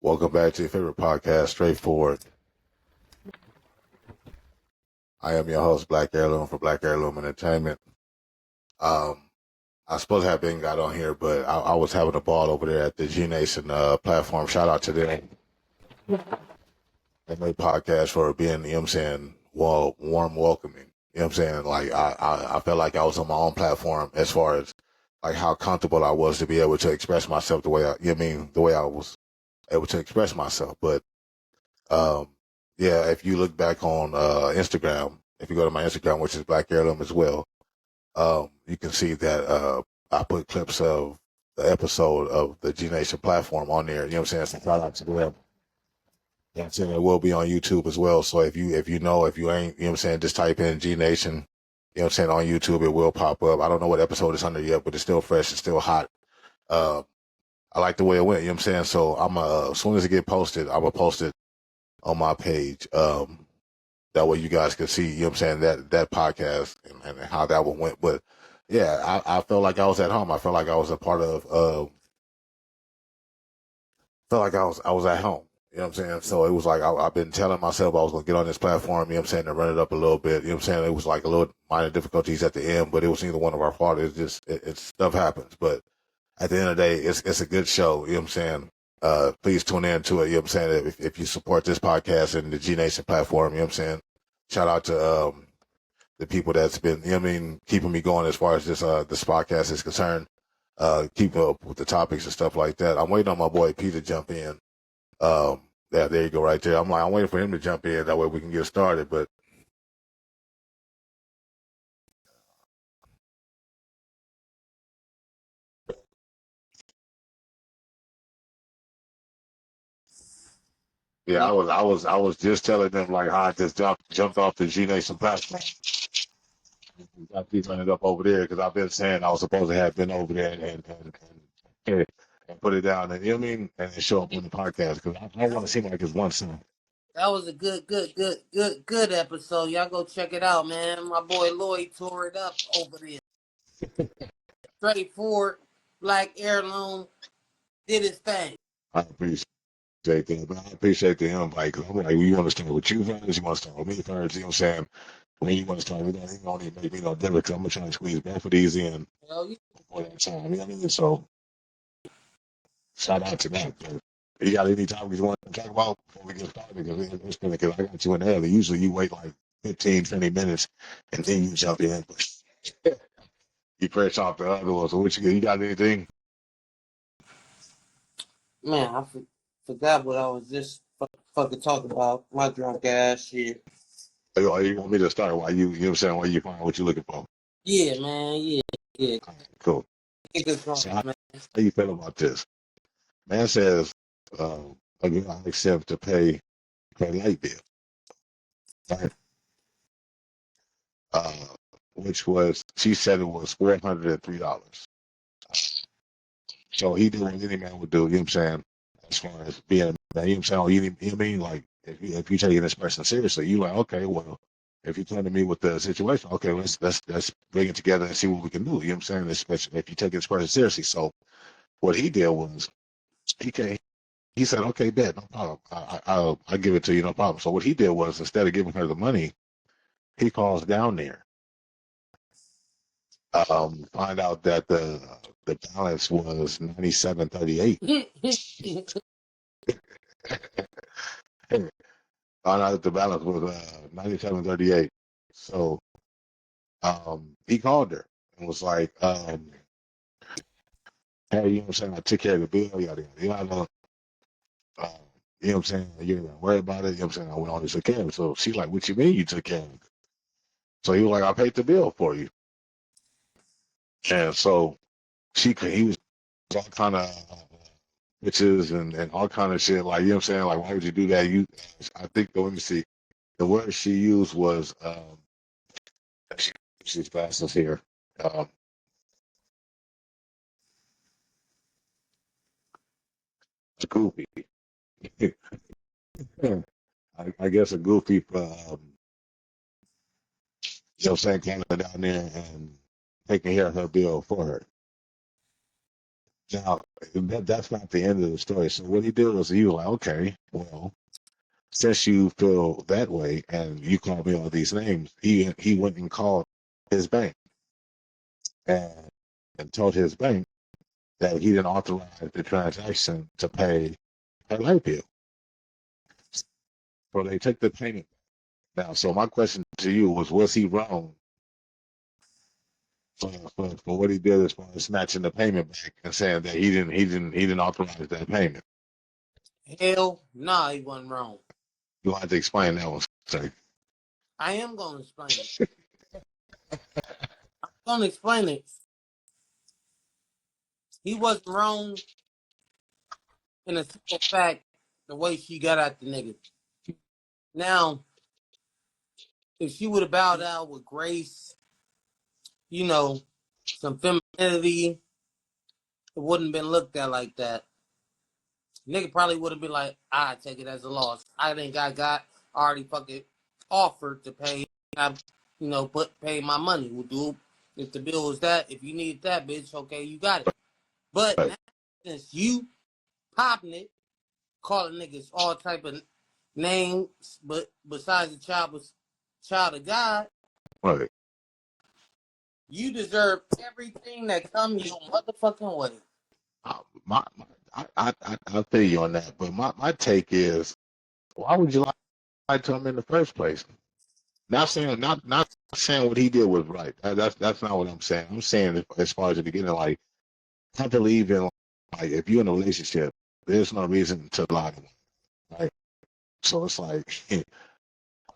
Welcome back to your favorite podcast, Straightforward. I am your host, Black Heirloom for Black Heirloom Entertainment. I suppose I have been got on here, but I was having a ball over there at the G Nation platform. Shout out to them. They made podcast for being, you know what I'm saying, warm welcoming. You know what I'm saying? Like I felt like I was on my own platform as far as like how comfortable I was to be able to express myself the way the way I was able to express myself. But Um, yeah, if you look back on Instagram, if you go to my Instagram, which is Black Heirloom as well, you can see that I put clips of the episode of the G Nation platform on there. You know what I'm saying? So shout out to them. Yeah, I'm saying it will be on YouTube as well. So if you ain't, you know what I'm saying, just type in G Nation, you know what I'm saying, on YouTube, it will pop up. I don't know what episode it's under yet, but it's still fresh, it's still hot. Uh, I like the way it went, you know what I'm saying? So as soon as it get posted, I'm gonna post it on my page. That way you guys can see, you know what I'm saying, that podcast and how that one went. But yeah, I felt like I was at home. I felt like I was a part of, felt like I was at home. You know what I'm saying? So it was like I've been telling myself I was going to get on this platform, you know what I'm saying, to run it up a little bit. You know what I'm saying? It was like a little minor difficulties at the end, but it was neither one of our fault. It's just, stuff happens. But at the end of the day, it's a good show. You know what I'm saying? Please tune in to it. You know what I'm saying? If you support this podcast and the G Nation platform, you know what I'm saying? Shout out to the people that's been, you know what I mean, keeping me going as far as this podcast is concerned. Keeping up with the topics and stuff like that. I'm waiting on my boy P to jump in. Yeah, there you go, right there. I'm waiting for him to jump in. That way we can get started. But yeah, I was just telling them like how I just jumped off the G Nation platform. I keep running it up over there because I've been saying I was supposed to have been over there and put it down, and you know what I mean, and show up on the podcast because I don't want to seem like it's one song. That was a good episode. Y'all go check it out, man. My boy Lloyd tore it up over there. Straightforward, Black Heirloom did his thing. I appreciate that, but I appreciate the invite because I'm like, you want to start with you first, you want to start with me first, you know what I'm saying? When you want to start with that, it only make me no different because I'm gonna try to squeeze both of these in Hell yeah. before that time. You know what I mean? So shout out to that. But you got any topics you want to talk about before we get started? Because I got you in early. Usually you wait like 15, 20 minutes and then you jump in. You fresh off the other one. So what you got anything? Man, I forgot what I was just fucking talking about. My drunk ass shit. Or you want me to start while you know what I'm saying, while you find what you're looking for? Yeah, man. Yeah. All right, cool. So how you feel about this? Man says, again, I accept to pay her light bill. Right? Which was, she said it was $403. So he did what any man would do, you know what I'm saying, as far as being a man, you know what I'm saying? You know what I mean? Like, if you taking this person seriously, you like, okay, well, if you're coming to me with the situation, okay, let's bring it together and see what we can do. You know what I'm saying? Especially if you take this person seriously. So what he did was he came, he said, okay, bet, no problem. I'll give it to you, no problem. So what he did was instead of giving her the money, he calls down there. Find out that the balance was 9738. Found out that the balance was 9738. So he called her and was like, hey, you know what I'm saying? I took care of the bill, yada yada yada. You know what I'm saying? You don't worry about it. You know what I'm saying? I went on and took care of it. So she's like, what you mean you took care of it? So he was like, I paid the bill for you. And so he was all kind of bitches and all kind of shit. Like, you know what I'm saying? Like, why would you do that? I think, let me see. The word she used was, she's glasses here. It's goofy. I guess a goofy, you know what I'm saying, coming down there and taking care of her bill for her. Now, that's not the end of the story. So what he did was he was like, okay, well, since you feel that way and you call me all these names, he went and called his bank and told his bank that he didn't authorize the transaction to pay her light bill. So they took the payment. Now, so my question to you was he wrong for what he did as far as snatching the payment back and saying that he didn't authorize that payment? Hell, nah, he wasn't wrong. You have to explain that one, sir. I am gonna explain it. I'm gonna explain it. He wasn't wrong in a simple fact, the way she got at the nigga. Now, if she would have bowed out with grace, you know, some femininity, it wouldn't have been looked at like that. Nigga probably would have been like, I take it as a loss. I think I got already fucking offered to pay. I, pay my money. We'll do if the bill was that. If you need that, bitch, okay, you got it. But Right, now, since you popping it, calling niggas all type of names, but besides the child of God, right. you deserve everything that comes your motherfucking way. I feel you on that, but my take is, why would you lie to him in the first place? Not saying what he did was right. That's not what I'm saying. I'm saying as far as the beginning, like I believe in like if you're in a relationship, there's no reason to lie to them, right? So it's like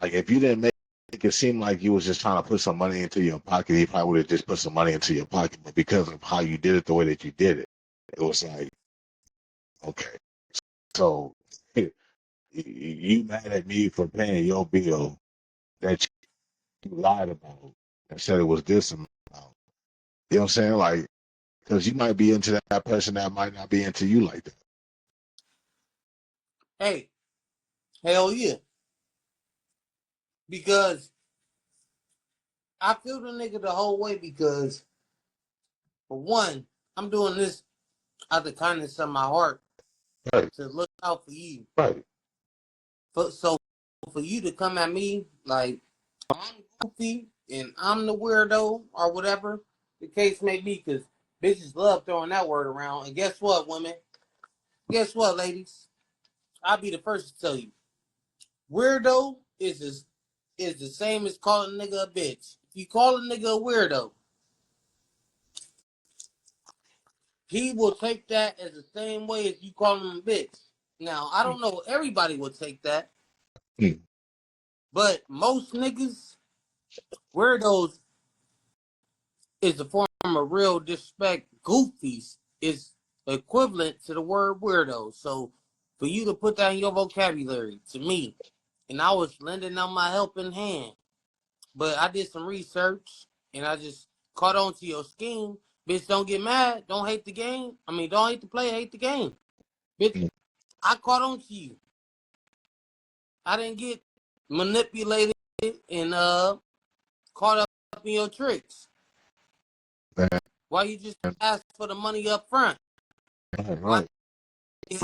like if you didn't make it seem like you was just trying to put some money into your pocket, he probably would have just put some money into your pocket. But because of how you did it, the way that you did it, it was like okay, so you mad at me for paying your bill that you lied about and said it was this amount. You know what I'm saying? Like, because you might be into that person that might not be into you like that. Hey, hell yeah. Because I feel the nigga the whole way because, for one, I'm doing this out of the kindness of my heart Right, to look out for you. right. So for you to come at me like I'm goofy and I'm the weirdo or whatever the case may be, because bitches love throwing that word around. And guess what, women? Guess what, ladies? I'll be the first to tell you. Weirdo is the same as calling a nigga a bitch. If you call a nigga a weirdo, he will take that as the same way as you call him a bitch. Now, I don't know everybody will take that, Mm. but most niggas, weirdos is a form of real disrespect. Goofies is equivalent to the word weirdo. So for you to put that in your vocabulary to me, and I was lending out my helping hand, but I did some research and I just caught on to your scheme. Bitch, don't get mad. Don't hate the game. I mean, don't hate the play, hate the game. Bitch, Mm. I caught on to you. I didn't get manipulated and caught up in your tricks. Man, Why you just ask for the money up front? right, Why right.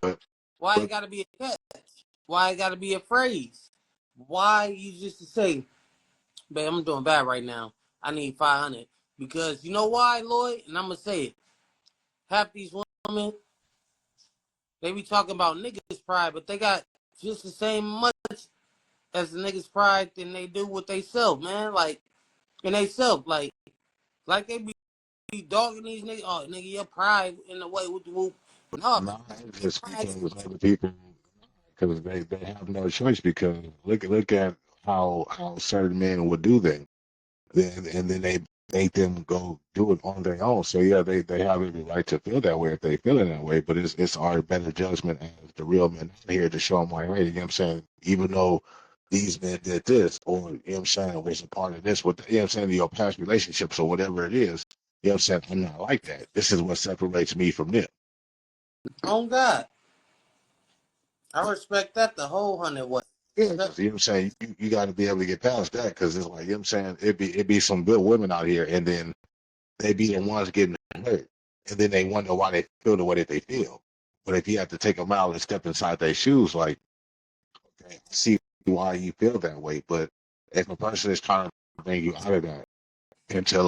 But, why it but gotta be a catch? Why it gotta be a phrase? Why you just to say, babe, I'm doing bad right now. I need 500. Because you know why, Lloyd? And I'm gonna say it. Half these women, they be talking about niggas pride, but they got just the same much as the niggas pride than they do with they self, man. Like in they self, like they be dogging these niggas. Oh, nigga, your pride in the way with the whoop. No, not just pride. because other people, because they have no choice. Because look at how certain men would do things. And then they make them go do it on their own. So yeah, they have every right to feel that way if they feel it that way. But it's our better judgment as the real men out here to show them like, hey, you know what I'm saying? Even though these men did this, or you know what I'm saying, was a part of this, with you know what I'm saying, your past relationships or whatever it is, you know what I'm saying? I'm not like that. This is what separates me from them. Oh God, I respect that the whole 100 way. Yeah, because you know what I'm saying, you got to be able to get past that because it's like you know what I'm saying, it be some good women out here, and then they be the ones getting hurt. and then they wonder why they feel the way that they feel. But if you have to take them out and step inside their shoes, like, okay, I see why you feel that way. But if a person is trying to bring you out of that into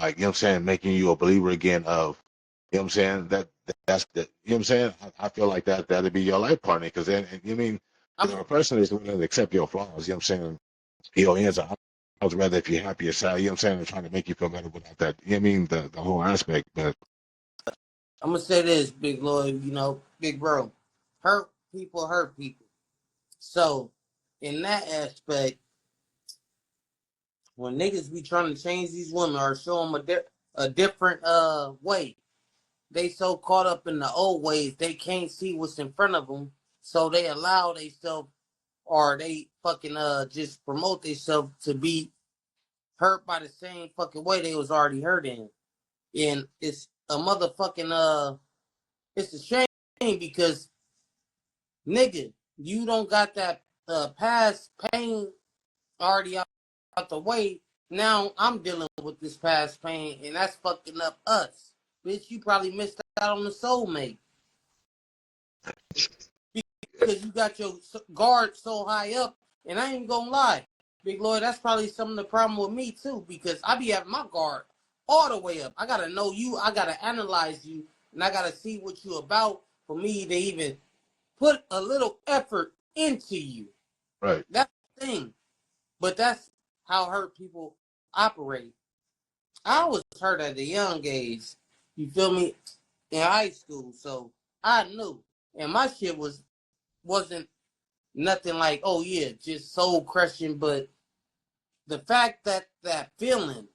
like, you know what I'm saying, making you a believer again of, you know what I'm saying, that's the, you know what I'm saying, I feel like that'd be your life partner, because then, you mean, I if mean, a person is willing to accept your flaws, you know what I'm saying, your ends are, I would rather if you're happy yourself, you know what I'm saying, they're trying to make you feel better without that, you know what I mean, the whole aspect, but I'm gonna say this, Big Lloyd, big bro. Hurt people. So, in that aspect, when niggas be trying to change these women or show them a different way, they so caught up in the old ways they can't see what's in front of them, so they allow themselves or they fucking just promote themselves to be hurt by the same fucking way they was already hurt in. And it's a motherfucking it's a shame because nigga, you don't got that past pain already out the way. Now I'm dealing with this past pain, and that's fucking up us. Bitch, you probably missed out on the soulmate because you got your guard so high up. And I ain't gonna lie, Big Lloyd, that's probably some of the problem with me too, because I be having my guard all the way up. I gotta know you, I gotta analyze you, and I gotta see what you about for me to even put a little effort into you. right, That's the thing. But that's how hurt people operate. I was hurt at a young age. You feel me? In high school, so I knew, and my shit wasn't nothing like, oh yeah, just soul crushing. But the fact that that feeling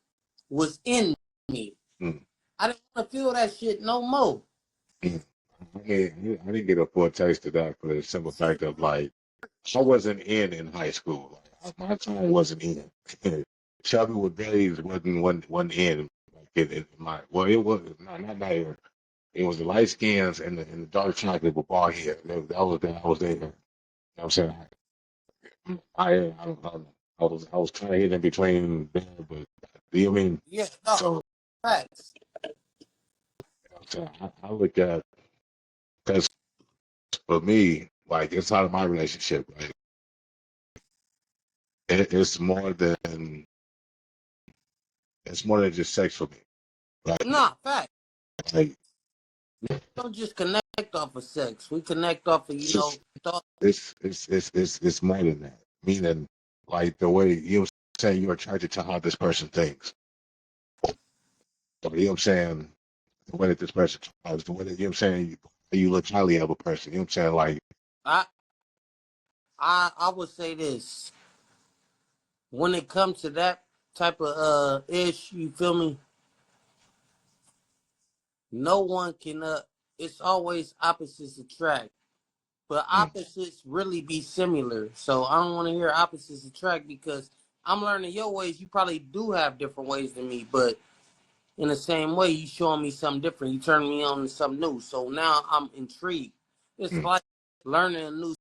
was in me, mm, I didn't want to feel that shit no more. mm. I didn't get a full taste of that for the simple fact of like, I wasn't in high school. Like, my time wasn't in. Chubby with Billy's wasn't in. Like in my well, it was not that era. It was the light skins and the dark chocolate with bald hair. That was there. I was there. You know what I'm saying? I don't know. I was kind of hidden in between there, but do you mean Yeah, no, so? facts. You know what I'm saying? I look at because for me, like inside of my relationship, like it's more than just sex for me. Like, Nah, facts. like Don't just connect off of sex. We connect off of it's thought. it's more than that. Meaning, like the way you know what I'm saying, you're attracted to how this person thinks. So, you know what I'm saying? The way that this person talks, the way that you know what I'm saying, you look highly of a person. You know what I'm saying? Like, I I would say this. When it comes to that type of ish, you feel me? No one can it's always opposites attract. But mm, opposites really be similar. So I don't want to hear opposites attract because I'm learning your ways. You probably do have different ways than me, but in the same way, you showing me something different. You turning me on to something new. So now I'm intrigued. It's mm, like learning a new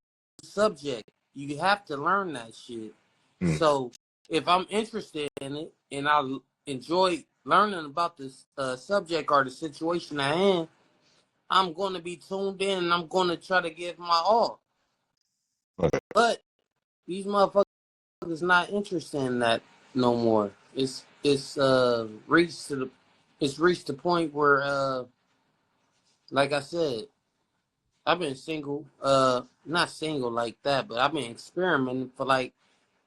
subject. You have to learn that shit. mm, So if I'm interested in it and I enjoy learning about this subject or the situation at hand, I'm going to be tuned in and I'm going to try to give my all. right. But these motherfuckers not interested in that no more. It's reached the point where like I said, I've been single, not single like that, but I've been experimenting for like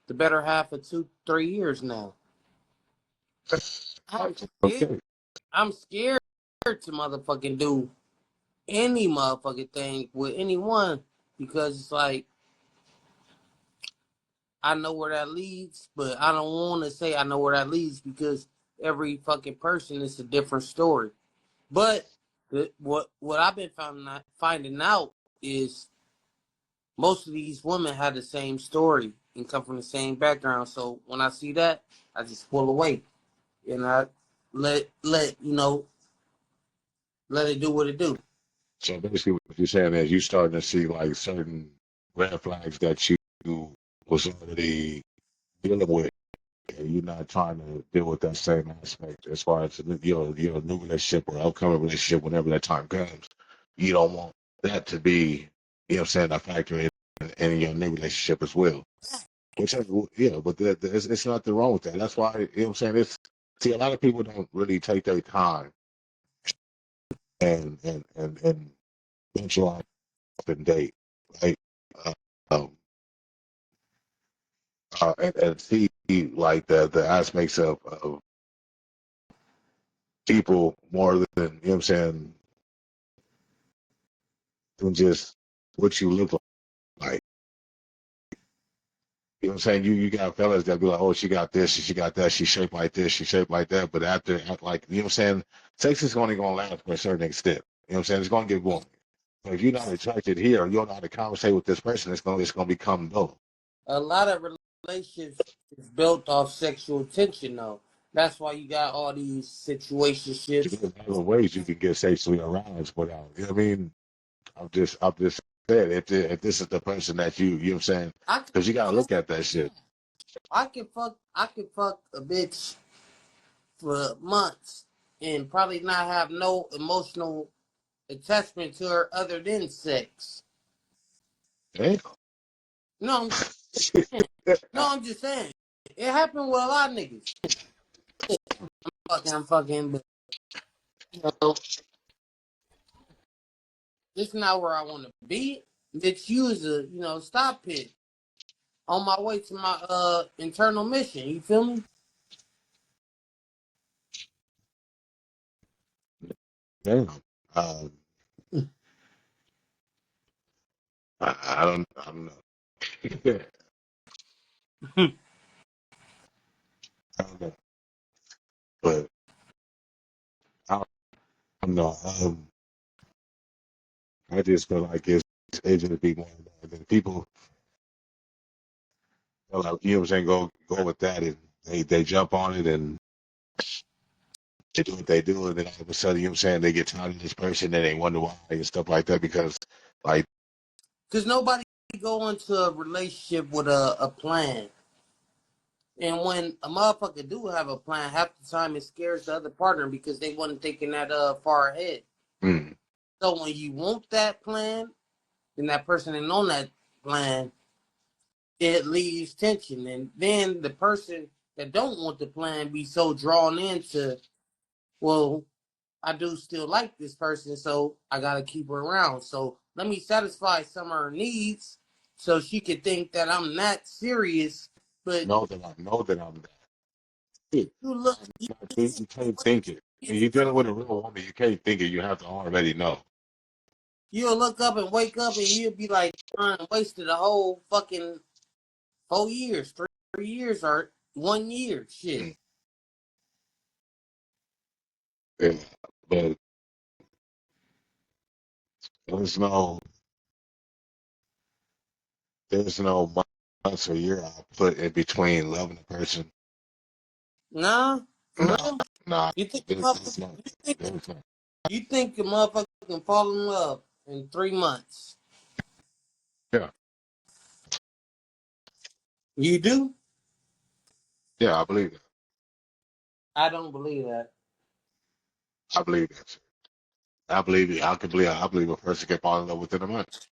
the better half of 2-3 years now. I'm scared. Okay. I'm scared to motherfucking do any motherfucking thing with anyone because it's like I know where that leads, but I don't want to say I know where that leads because every fucking person is a different story. But what I've been finding out is most of these women have the same story and come from the same background. So when I see that, I just pull away and I let let it do what it do. So basically, what you're saying is you starting to see like certain red flags that you was already dealing with, and you're not trying to deal with that same aspect as far as your new relationship or upcoming relationship whenever that time comes. You don't want that to be, a factor in your new relationship as well. Which, but it's nothing wrong with that. That's why, it's, see, a lot of people don't really take their time and venture off and date, right? Uh, um, and see like the aspects of people more than, than just what you look like. You know what I'm saying? You got fellas that be like, oh, she got this, she got that, she shaped like this, she shaped like that. But like, sex is only going to last for a certain extent. You know what I'm saying? It's going to get boring. But if you're not attracted here, you don't know how to conversate with this person, it's going to become dull. A lot of relationships is built off sexual tension, though. That's why you got all these situationships. There's other ways you can get sexually aroused without, you know what I mean? I'm just saying, if this is the person that you know what I'm saying? I can, Because you got to look at that shit. I can fuck a bitch for months and probably not have no emotional attachment to her other than sex. Damn. No, I'm just saying. It happened with a lot of niggas. I'm fucking, but you know, this is not where I want to be. Bitch, use a, stop it on my way to my internal mission. You feel me? Damn. Um, I don't know. I don't know. But I don't know. I just feel like it's gonna be more than people feel like, you know what I'm saying, go with that and they jump on it and they do what they do and then all of a sudden, you know what I'm saying, they get tired of this person and they wonder why and stuff like that because like Because nobody go into a relationship with a plan. And when a motherfucker do have a plan, half the time it scares the other partner because they wasn't thinking that far ahead. mm, So when you want that plan, and that person ain't on that plan, it leaves tension. And then the person that don't want the plan be so drawn into, well, I do still like this person, so I gotta keep her around. So let me satisfy some of her needs so she could think that I'm not serious. But know that I'm that. you look, You can't think it. When you're dealing with a real woman, you can't think it. You have to already know. you'll look up and wake up and you'll be like, I wasted a whole fucking 4 years, 3 years, or 1 year. Shit. Mm, yeah. But there's no there's no months or year I put in between loving a person. Nah, for No, real. nah, You think a there's motherfucker, no, you think there's no. you think a motherfucker can fall in love in 3 months? Yeah, You do? yeah, I believe that. I don't believe that. I believe that. I believe it. I believe a person can fall in love within a month,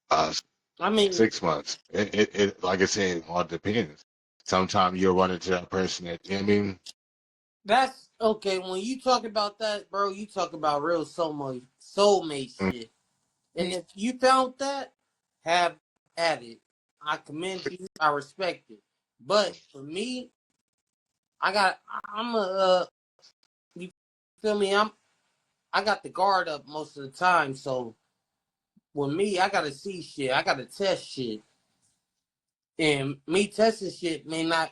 uh, I mean, 6 months. Like I said, it all depends. Sometimes you'll run into that person that, you know what I mean? that's okay. When you talk about that, bro, you talk about real soulmate Mm, shit. And if you found that, have at it. I commend you. I respect it. But for me, I'm a, you feel me? I got the guard up most of the time. So with me, I gotta see shit. I gotta test shit. And me testing shit may not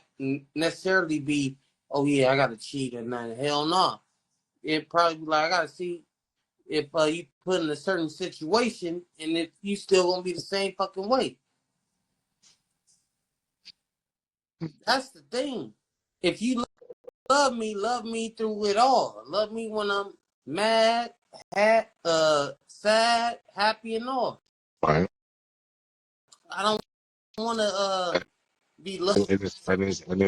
necessarily be, oh yeah, I gotta cheat or nothing. Hell no. It probably be like I gotta see if you put in a certain situation and if you still gonna be the same fucking way. That's the thing. If you love me through it all. Love me when I'm mad, sad, happy, and all. right. I don't want to be And looking. it's vice versa. You know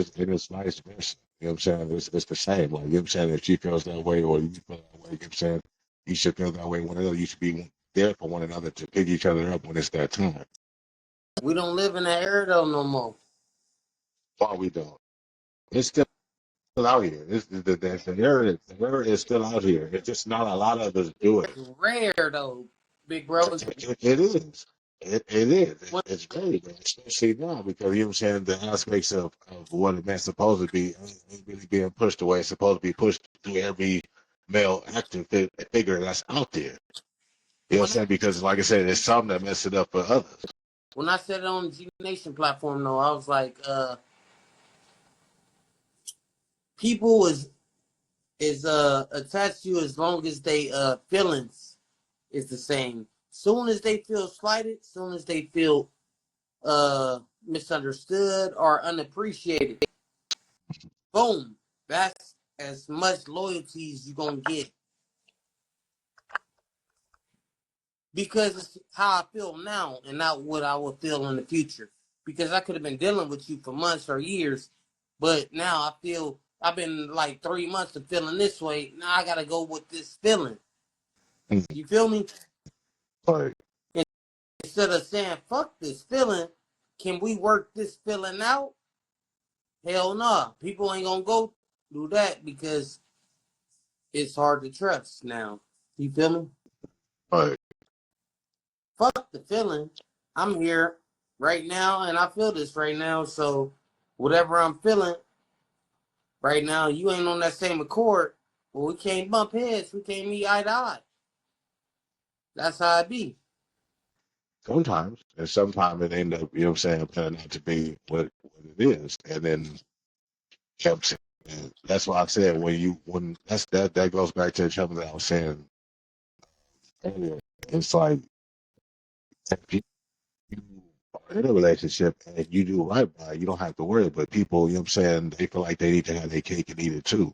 what I'm saying? It's the same. Like, you know what I'm saying? If she feels that way or you feel that way, you know what I'm saying? You should feel that way one another. You should be there for one another to pick each other up when it's that time. We don't live in that era though no more. Why we don't? It's still out here. The era is still out here. It's just not a lot of us do it. It's rare though, big bro. It is. It is. When, It's very rare, especially now because you know what I'm saying the aspects of what a man's supposed to be ain't really being pushed away. It's supposed to be pushed through every male active figure that's out there. You know what I'm when, saying? Because like I said, it's something that messes it up for others. when I said it on the G Nation platform though, I was like, people is attached to you as long as they feelings is the same. Soon as they feel slighted, soon as they feel misunderstood or unappreciated, boom, that's as much loyalty as you're gonna get. Because it's how I feel now and not what I will feel in the future. Because I could have been dealing with you for months or years, but now I feel I've been like 3 months of feeling this way. Now I gotta go with this feeling. Mhm. You feel me? Like, Instead of saying fuck this feeling, can we work this feeling out? Hell no. Nah. People ain't gonna go do that because it's hard to trust now. You feel me? like, Fuck the feeling. I'm here right now and I feel this right now. So whatever I'm feeling right now, you ain't on that same accord. Well, we can't bump heads. We can't meet eye to eye. That's how it be. sometimes, and sometimes it end up, you know what I'm saying, turning out to be what it is. And then, you know what I'm saying? And that's why I said when that goes back to something that I was saying earlier. It's like if you are in a relationship and you do right by it, you don't have to worry. But people, you know what I'm saying, they feel like they need to have their cake and eat it too. You know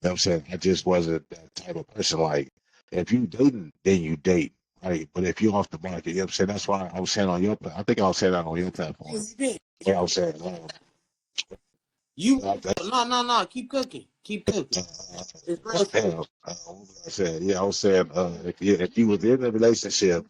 what I'm saying? I just wasn't that type of person. Like, if you dating, then you date, right? But if you're off the market, you know what I'm saying? That's why I was saying on your, I think I was saying that on your Yeah, platform. you did. Where I was saying, You uh, no. Keep cooking. Keep cooking. It's real. what was I said? Yeah, I was saying, if you was in a relationship,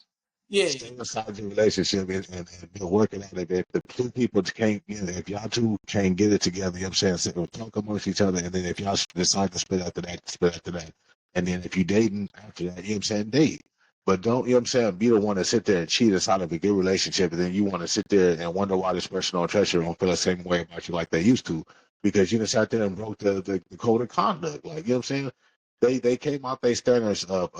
Yeah. stay inside the relationship and be working at it. If the two people can't, if y'all two can't get it together, you know what I'm saying, so talk amongst each other, and then if y'all decide to split after that, split after that. And then if you dating after that, you know what I'm saying, date. But don't, you know what I'm saying, be the one to sit there and cheat inside of a good relationship, and then you want to sit there and wonder why this person don't trust you, don't feel the same way about you like they used to, because you just sat there and broke the code of conduct. Like, you know what I'm saying? They came out their standards of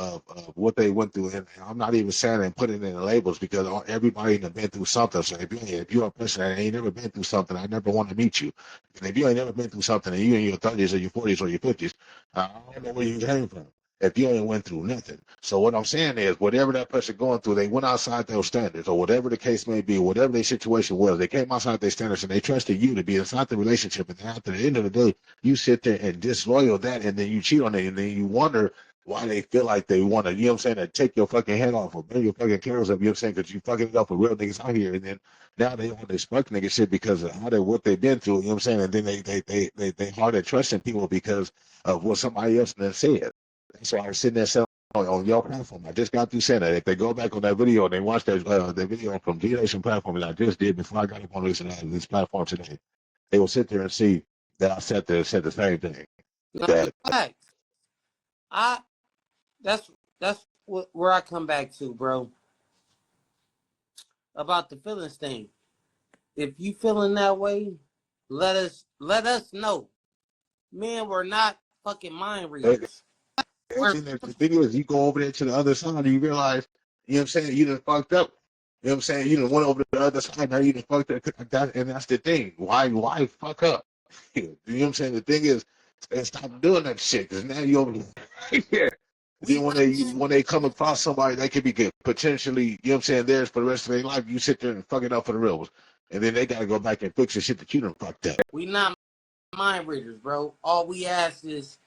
what they went through, and I'm not even saying and putting it in the labels because everybody has been through something. So if you're a person that ain't never been through something, I never want to meet you. And if you ain't never been through something, and you in your 30s or your 40s or your 50s, I don't know where you came from. If you ain't went through nothing. So what I'm saying is, whatever that person going through, they went outside those standards, or whatever the case may be, whatever their situation was, they came outside their standards, and they trusted you to be inside the relationship. And then at the end of the day, you sit there and disloyal that, and then you cheat on it, and then you wonder why they feel like they want to, you know what I'm saying, to take your fucking head off or bring your fucking cameras up, you know what I'm saying, because you fucking it up with real niggas out here, and then now they on this fuck nigga shit because of how they what they've been through, you know what I'm saying, and then they hard at trusting people because of what somebody else done said. That's why I was sitting there saying on your platform. I just got through saying that if they go back on that video and they watch that the video from G Nation platform that I just did before I got up on this platform today, they will sit there and see that I said the same thing. No, That facts. I that's where I come back to, bro. About the feelings thing. If you feeling that way, let us know. Man, we're not fucking mind readers. We're the thing is, you go over there to the other side and you realize, you know what I'm saying, you done fucked up. You know what I'm saying? You done went over to the other side, now you done fucked up. And that's the thing. Why fuck up? You know what I'm saying? The thing is, stop doing that shit, because now you over there. we Then not when they come across somebody that could be good, potentially, you know what I'm saying, theirs for the rest of their life, you sit there and fuck it up for the real ones. And then they gotta go back and fix the shit that you done fucked up. we not mind readers, bro. All we ask is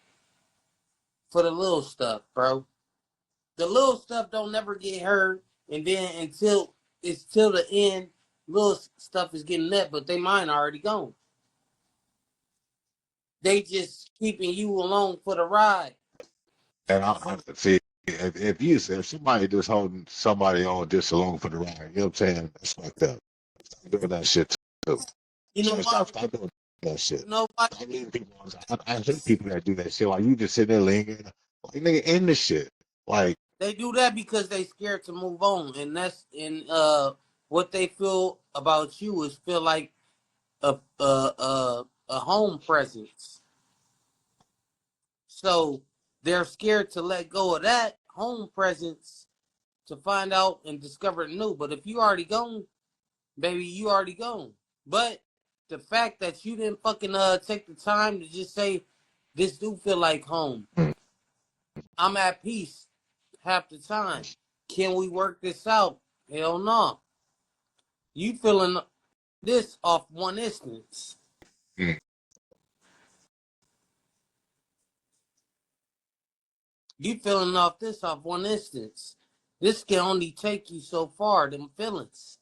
for the little stuff, bro. The little stuff don't never get heard, and then until it's till the end, little stuff is getting met, but they mind already gone. They just keeping you along for the ride. And I see if somebody just holding somebody on just along for the ride, you know what I'm saying? That's fucked up. Stop doing that shit too. You know why? Stop doing that shit. You know why? Stop leaving people on. I hate people that do that shit. Like you just sitting there lingering. Like nigga, end the shit. Like They do that because they scared to move on, and that's what they feel about you is feel like a home presence. So they're scared to let go of that home presence to find out and discover new. But if you already gone, baby, you already gone. But the fact that you didn't fucking take the time to just say, this do feel like home. I'm at peace half the time. Can we work this out? Hell no. You feeling this off one instance. mm, You feeling off this off one instance. This can only take you so far, them feelings.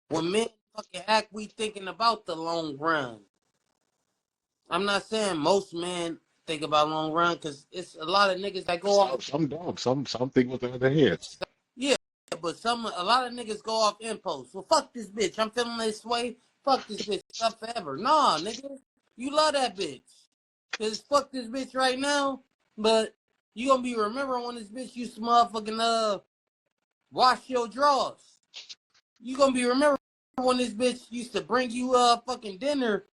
When men fucking act, we thinking about the long run. I'm not saying most men think about long run because it's a lot of niggas that go off. some dogs, some think with their heads. Yeah, but a lot of niggas go off impulse. Well, fuck this bitch. I'm feeling this way. Fuck this bitch up forever. Nah, nigga, you love that bitch. Cause fuck this bitch right now, but you gonna be remembering when this bitch used to motherfucking wash your drawers. You gonna be remembering when this bitch used to bring you fucking dinner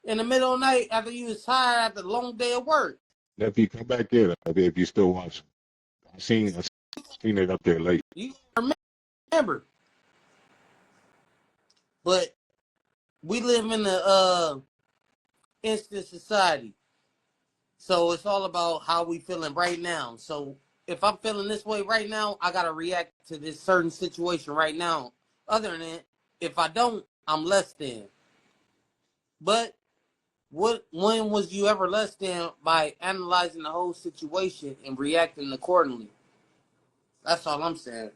in the middle of the night after you was tired after a long day of work. If you come back in, if you still watching, I seen it up there late. You remember. But we live in a instant society. So it's all about how we feeling right now. So if I'm feeling this way right now, I gotta react to this certain situation right now. Other than that, if I don't, I'm less than. But when was you ever less than by analyzing the whole situation and reacting accordingly? That's all I'm saying.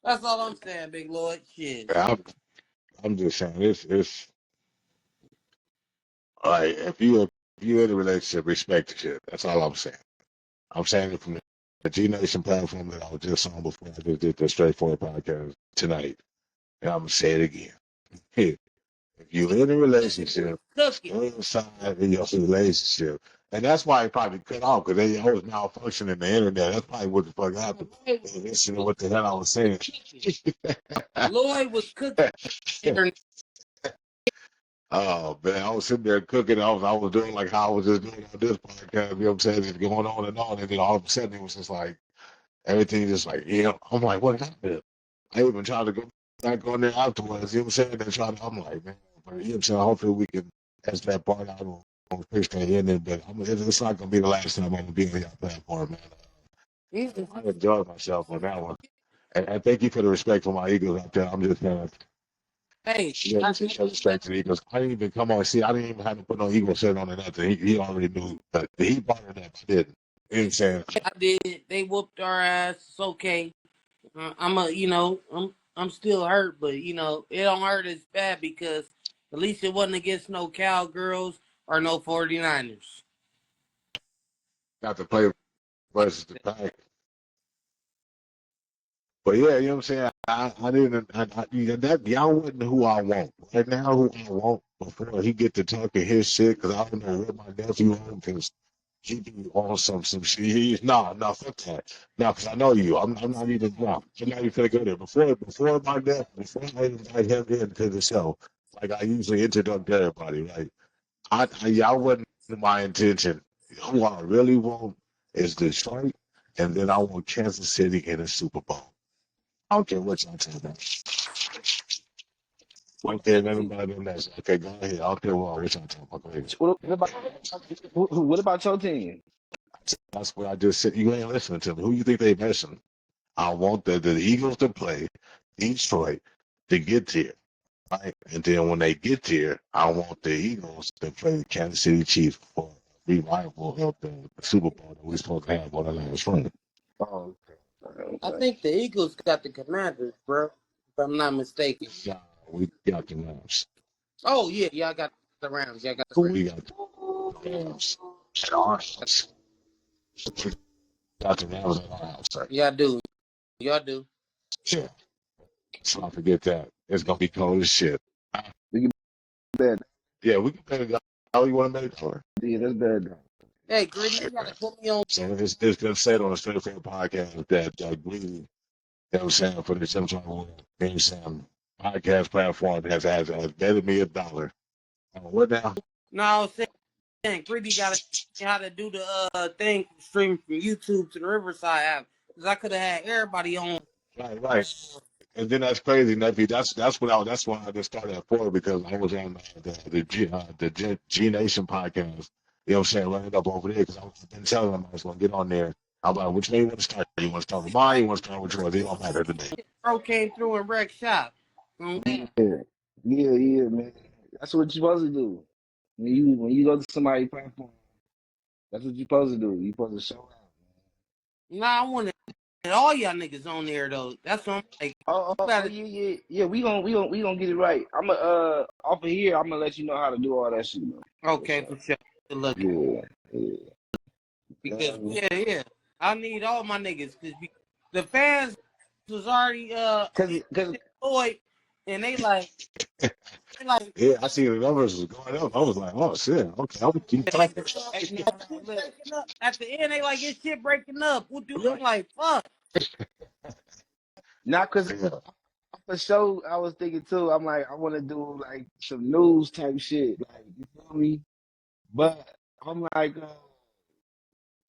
That's all I'm saying, Big Lloyd. Shit. I'm just saying it's like if you in a relationship, respect the shit. That's all I'm saying. I'm saying it from the G Nation platform that I was just on before I just did the straightforward podcast tonight. And I'm gonna say it again. Hey, if you in a relationship, Cooking. stay inside in your relationship. And that's why it probably cut off because they always malfunctioning the internet. That's probably what the fuck happened. They listening to what the hell I was saying. Lloyd was cooking. Oh man, I was sitting there cooking. I was doing like how I was just doing on this podcast. You know what I'm saying? Just going on, and then all of a sudden it was just like everything just like I'm like, what happened? I even tried to go back on there afterwards. You know what I'm saying? I'm like, man, but you know what I'm saying? Hopefully we can test that part out on fix that ending. But it's not gonna be the last time I'm gonna be on your platform, man. I enjoyed myself on that one, and thank you for the respect for my Eagles out there. I'm just saying. Hey, Yeah, respect to the Eagles. I didn't even come on. See, I didn't even have to put no Eagle shirt on or nothing. He already knew. But he brought it up. I didn't. You know what I'm saying? I did. They whooped our ass. It's okay. I'm still hurt, but it don't hurt as bad because at least it wasn't against no Cowgirls or no 49ers. Got to play versus the pack. But yeah, you know what I'm saying? I didn't. That y'all wasn't who I want. Right now, who I want before he get to talking his shit, because I don't know what my nephew on, because he be on some shit. Nah, fuck that. Nah, because I know you. I'm not even. Nah, I'm not even gonna go there. Before I invite him into the show, like I usually introduce everybody, right? Y'all wasn't my intention. Who I really want is Detroit, and then I want Kansas City in the Super Bowl. I don't care what y'all talking about. One thing everybody on that. Okay, go ahead. I don't care what y'all talking about. Go ahead. What about your team? That's what I just said. You ain't listening to me. Who you think they messing? I want the Eagles to play Detroit to get there. Right? And then when they get there, I want the Eagles to play the Kansas City Chiefs for revival of the Super Bowl that we're supposed to have on the last run. Oh, I think the Eagles got the Commanders, bro. If I'm not mistaken. Yeah, we got the Rams. Oh yeah, y'all got the Rams. Y'all got the Who Rams. we got? The Rams. And Arsenals. Got the Rams and Arsenals. Y'all do. Y'all do. Yeah. So I forget that. It's gonna be cold as shit. We can bet. Yeah, we can pay the how you want to make it for. Yeah, that's bad. Hey, Gritty, you Shit, man. gotta put me on. So it's been said on the Straight Fair podcast that Green, you know what I'm saying, for the 721 Game Sam podcast platform has netted me $1. What now? No, I was saying Gritty gotta teach me how to do the thing from streaming from YouTube to the Riverside app. Cause I could have had everybody on. Right. And then that's crazy, nephew. That's why I just started at 4 because I was on the G Nation podcast. You know what I'm saying? Running up over there because I've been telling them I was gonna get on there. I'm like, which one you want to start? You want to start with mine? You want to start with yours? It don't matter to me. Bro came through and wrecked shop. Yeah, yeah, man. That's what you're supposed to do. When you go to somebody's platform, that's what you're supposed to do. You're supposed to show out. Nah, I wanted all y'all niggas on there though. That's what I'm like. Yeah. We gonna get it right. Off of here. I'm gonna let you know how to do all that shit, man. Okay, for sure. Good luck. Yeah. Because yeah. I need all my niggas because the fans was already Cause Lloyd and they like Yeah, I see the numbers was going up. I was like, oh shit, okay, I'm gonna keep talking. breaking up. At the end they like this shit breaking up. What do I'm like fuck? not cause Yeah. for sure I was thinking too. I'm like, I want to do like some news type shit, like you feel me. But I'm like,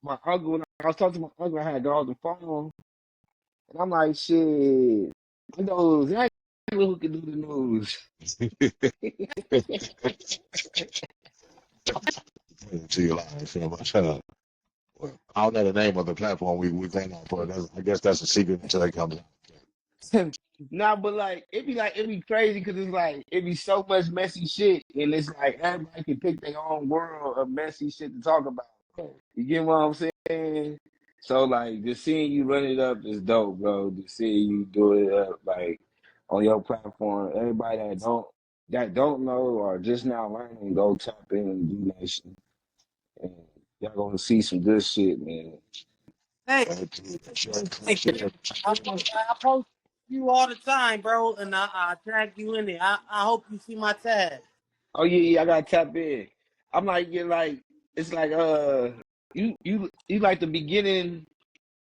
my uncle. When I was talking to my uncle, I had to go on the phone, and I'm like, shit, I know exactly who can do the news. To your life, you know, shut up. Well, I don't know the name of the platform we going on for. I guess that's a secret until it comes out. Nah, but it'd be crazy because it's like it'd be so much messy shit, and it's like everybody can pick their own world of messy shit to talk about. You get what I'm saying? So like just seeing you run it up is dope, bro. Just seeing you do it up like on your platform. Everybody that don't know or just now learning, go tap in G Nation, and y'all gonna see some good shit, man. Hey, I post you all the time, bro, and I tag you in it. I hope you see my tag. Oh yeah, I gotta tap in. I'm like, you're like, it's like, you like the beginning.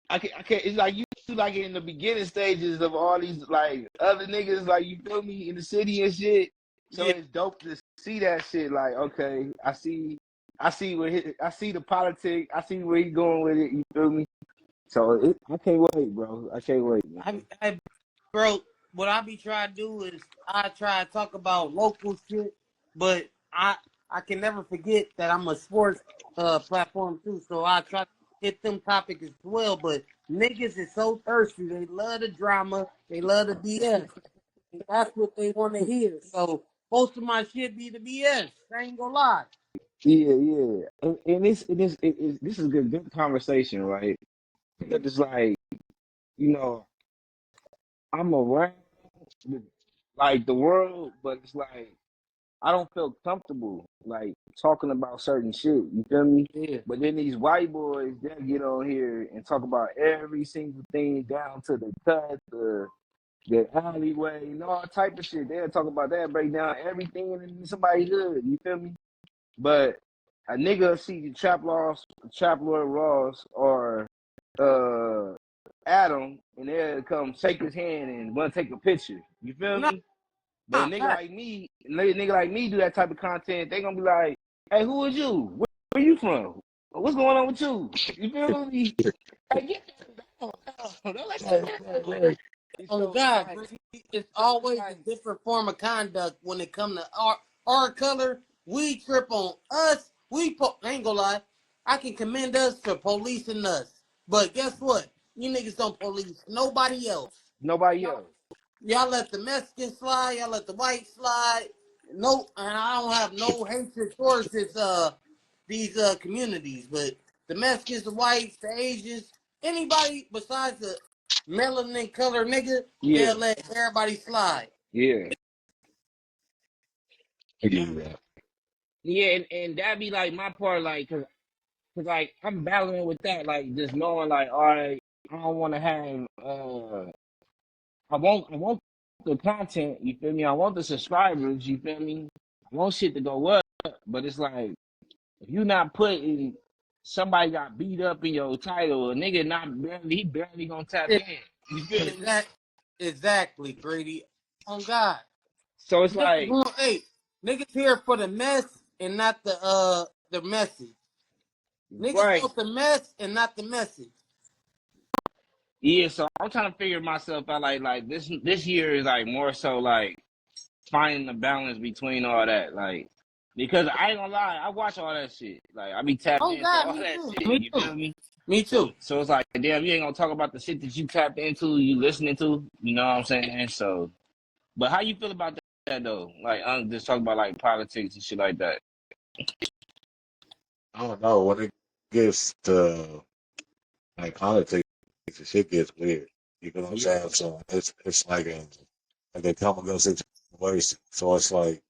I can't. It's like you like in the beginning stages of all these like other niggas, like you feel me, in the city and shit. So Yeah. it's dope to see that shit. Like, okay, I see the politics. I see where he going with it. You feel me? So I can't wait, bro. I can't wait, man. Bro, what I be trying to do is I try to talk about local shit, but I can never forget that I'm a sports platform too, so I try to hit them topics as well. But niggas is so thirsty; they love the drama, they love the BS, and that's what they want to hear. So most of my shit be the BS. I ain't gonna lie. Yeah. And this is a good conversation, right? Because it's like, you know, I'm around like the world, but it's like I don't feel comfortable like talking about certain shit. You feel me? Yeah, But then these white boys, they get on here and talk about every single thing down to the cut, the alleyway, and all type of shit. They'll talk about that, break down everything in somebody's hood. You feel me? But a nigga see Trap Lord Ross, or uh Adam, and they'll come shake his hand and want to take a picture. You feel nah, me? But a nigga like me do that type of content, they gonna be like, hey, who is you? Where you from? What's going on with you? You feel me? Hey, get down. Don't let that happen. on So God, it's always a different form of conduct when it come to our color. We trip on us. I ain't gonna lie. I can commend us for policing us. But guess what? You niggas don't police nobody else. nobody else. Y'all let the Mexicans slide. Y'all let the whites slide. No, and I don't have no hatred towards these communities, but the Mexicans, the whites, the Asians, anybody besides melanin color nigga, Yeah, they'll let everybody slide. yeah, Yeah. yeah, and that be like my part, like, cause like I'm battling with that, like just knowing, like, all right, I don't want to have, I want the content, you feel me? I want the subscribers, you feel me? I want shit to go up, but it's like if you not putting somebody got beat up in your title, a nigga he barely gonna tap It, in. You feel me? exactly, Grady. On God. So it's Niggas like, want, hey, niggas here for the mess and not the message. Niggas right. want the mess and not the message. Yeah, so I'm trying to figure myself out, like this year is like more so like finding the balance between all that, like, because I ain't gonna lie, I watch all that shit, like I be tapped Oh into God, all me that too. shit, Me you too. feel me? Me So too. so it's like, damn, you ain't gonna talk about the shit that you tapped into, you listening to, you know what I'm saying? So, but how you feel about that though? Like, I'm just talking about like politics and shit like that. I don't know. When it gets to like politics, the shit gets weird. You know what I'm Yeah, saying? So it's like a come and go situation. So it's like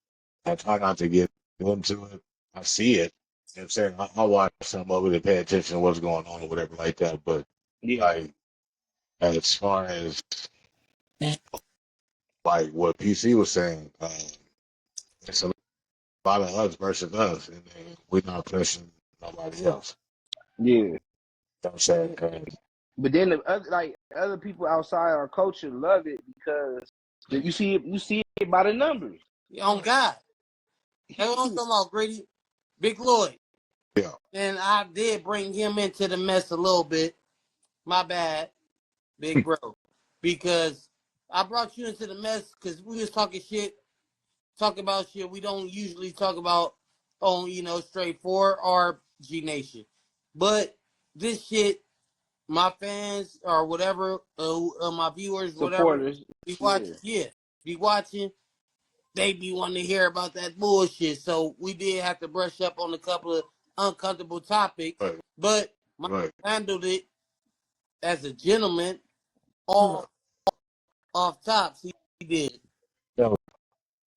I try not to get into it. I see it. You know what I'm saying? I watch some of it and pay attention to what's going on or whatever like that. But yeah. like as far as like what PC was saying, it's a lot of us versus us, and then we're not pushing nobody else. Yeah. You know what I'm saying? 'Cause, But then the other, like other people outside our culture love it because you see it by the numbers. On God. That's what I'm talking about, Grady. Big Lloyd. yeah, And I did bring him into the mess a little bit. My bad, big bro. Because I brought you into the mess because we was talking shit, talking about shit we don't usually talk about on, straight for our G Nation. But this shit, my fans or whatever, my viewers, whatever, Supporters, be yeah, watching, be watching, they be wanting to hear about that bullshit. So we did have to brush up on a couple of uncomfortable topics, right, but Mike right. handled it as a gentleman, all off tops. He did. You know,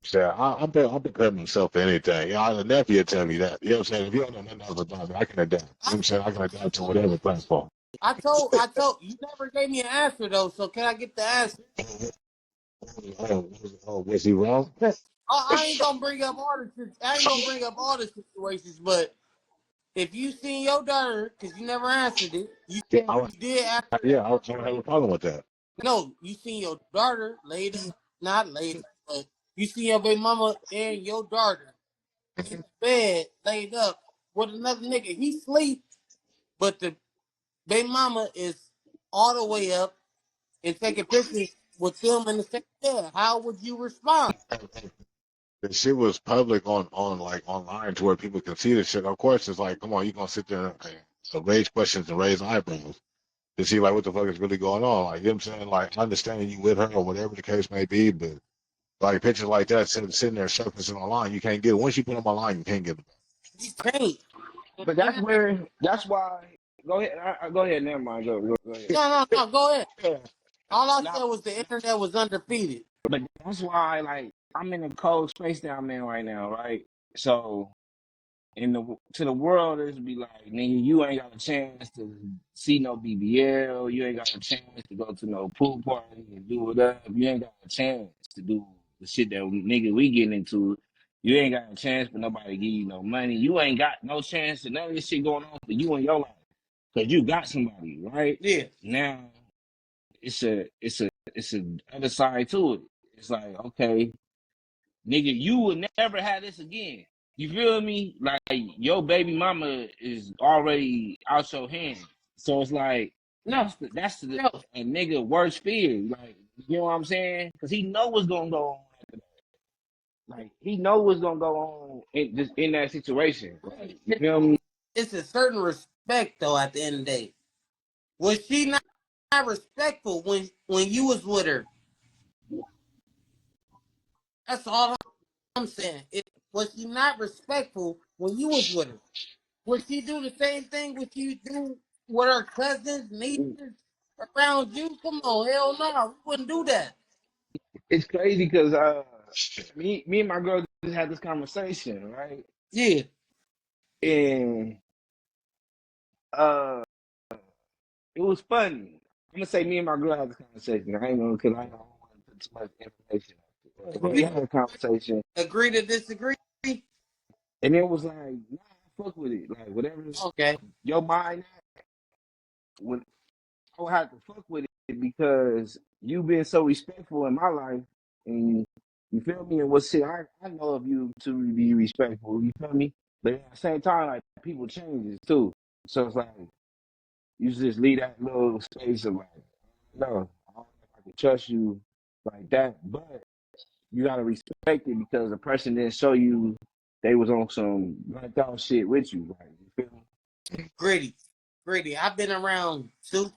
so I'm preparing myself for anything. You know, the nephew tell me that. You know what I'm saying? If you don't know nothing else about me, I can adapt. You know what I'm saying? I can adapt to whatever platform. I told you never gave me an answer though. So can I get the answer? Was he wrong? I ain't gonna bring up all the I ain't gonna bring up all the situations, but if you seen your daughter, because you never answered it, you Yeah, I was, did ask. yeah, I don't have a problem with that. No, you seen your daughter laid up, not laid up, but you see your baby mama and your daughter in the bed laid up with another nigga. He sleep, but the baby mama is all the way up and taking pictures with them in the same bed. How would you respond? The shit was public on like online to where people can see the shit. Of course, it's like, come on, you gonna sit there and raise questions and raise eyebrows to see like what the fuck is really going on. Like, you know what I'm saying? Like, understanding you with her or whatever the case may be, but like pictures like that sitting there surfacing online, you can't get it. Once you put them online, you can't get them. You can't. but that's why. Go ahead, go ahead. Never mind. Go ahead. No. Go ahead. Yeah. All I Now, said was the internet was undefeated. but that's why, like, I'm in a cold space that I'm in right now, right? So in the world, it's be like, nigga, you ain't got a chance to see no BBL. You ain't got a chance to go to no pool party and do whatever. You ain't got a chance to do the shit that nigga we getting into. You ain't got a chance for nobody to give you no money. You ain't got no chance to none of this shit going on for you in your life because you got somebody, right? Yeah. Now it's a other side to it. It's like, okay, nigga, you will never have this again. You feel me? Like your baby mama is already out your hand. So it's like No. that's the No. a nigga worst fear. Like, you know what I'm saying? Because he know what's gonna go on after that. Like, he know what's gonna go on in that situation. Like, you feel me? It's a certain respect though. At the end of the day, was she not respectful when you was with her? That's all I'm saying. Was she not respectful when you was with her? Would she do the same thing with you do with her cousins, nieces? Around you? Come on, hell no. We wouldn't do that. It's crazy because me and my girl just had this conversation, right? Yeah. And uh, it was funny. I'm gonna say me and my girl had this conversation. I ain't gonna because I don't want to put too much information out there. But we We had a conversation, agree to disagree? and it was like, nah, fuck with it. Like whatever Okay. your mind, when I don't have to fuck with it because you've been so respectful in my life, and you feel me. And what shit I know of you to be respectful. You feel me? But at the same time, like people changes too. So it's like you just leave that little space of like, no, I don't know if I can trust you like that. But you gotta respect it because the person didn't show you they was on some like out shit with you. Like you feel me? Gritty. Gritty. I've been around too.